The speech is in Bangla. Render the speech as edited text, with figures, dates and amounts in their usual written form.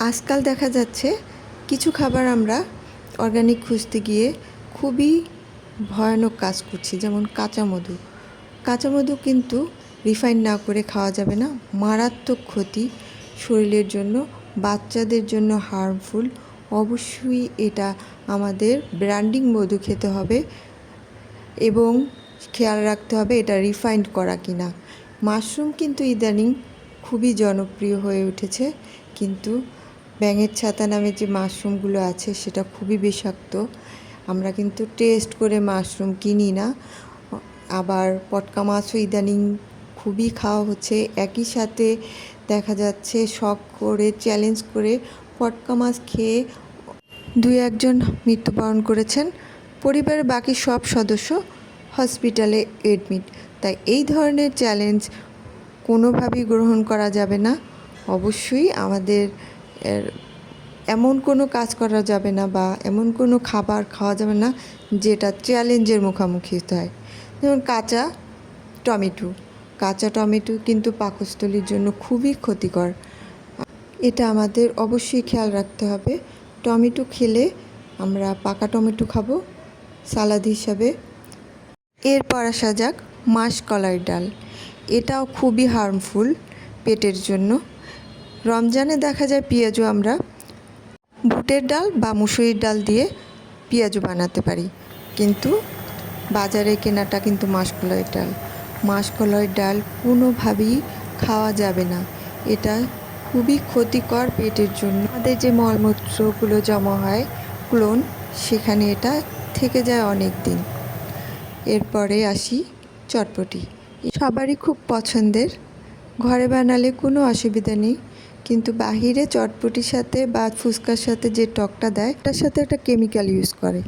আজকাল দেখা যাচ্ছে কিছু খাবার আমরা অর্গানিক খুঁজতে গিয়ে খুবই ভয়ানক কাজ করছি, যেমন কাঁচা মধু। কাঁচা মধু কিন্তু রিফাইন না করে খাওয়া যাবে না, মারাত্মক ক্ষতি শরীরের জন্য, বাচ্চাদের জন্য হার্মফুল। অবশ্যই এটা আমাদের ব্র্যান্ডিং মধু খেতে হবে এবং খেয়াল রাখতে হবে এটা রিফাইন্ড করা কিনা। মাশরুম কিন্তু ইদানিং খুবই জনপ্রিয় হয়ে উঠেছে, কিন্তু ব্যাঙের ছাতা নামে যে মাশরুমগুলো আছে সেটা খুবই বিষাক্ত। আমরা কিন্তু টেস্ট করে মাশরুম কিনি না। আবার পটকা মাছও ইদানিং খুবই খাওয়া হচ্ছে। একই সাথে দেখা যাচ্ছে শখ করে চ্যালেঞ্জ করে পটকা মাছ খেয়ে 2-1 জন মৃত্যুবরণ করেছেন। পরিবারের বাকি সব সদস্য হসপিটালে এডমিট। তাই এই ধরনের চ্যালেঞ্জ কোনোভাবেই গ্রহণ করা যাবে না। অবশ্যই আমাদের এমন কোনো কাজ করা যাবে না বা এমন কোনো খাবার খাওয়া যাবে না যেটা চ্যালেঞ্জের মুখোমুখি হতে হয়। যেমন কাঁচা টমেটো কিন্তু পাকস্থলীর জন্য খুবই ক্ষতিকর। এটা আমাদের অবশ্যই খেয়াল রাখতে হবে। টমেটো খেলে আমরা পাকা টমেটো খাবো সালাদ হিসাবে। এরপর আসা যাক মাসকলাই ডাল। এটাও খুবই হার্মফুল পেটের জন্য। রমজানে দেখা যায় পেঁয়াজু আমরা বুটের ডাল বা মুসুরির ডাল দিয়ে পেঁয়াজু বানাতে পারি, কিন্তু বাজারে কেনাটা কিন্তু মাসকলাই ডাল কোনোভাবেই খাওয়া যাবে না। এটা খুবই ক্ষতিকর পেটের জন্য। আমাদের যে মলমূত্রগুলো জমা হয় কোলন, সেখানে এটা থেকে যায় অনেক দিন। এরপরে আসি চটপটি। সবারই খুব পছন্দের, ঘরে বানালে কোনো অসুবিধা নেই, কিন্তু বাহিরে চটপটির সাথে বা ফুচকার সাথে যে টকটা দেয় তার সাথে একটা কেমিক্যাল ইউজ করে।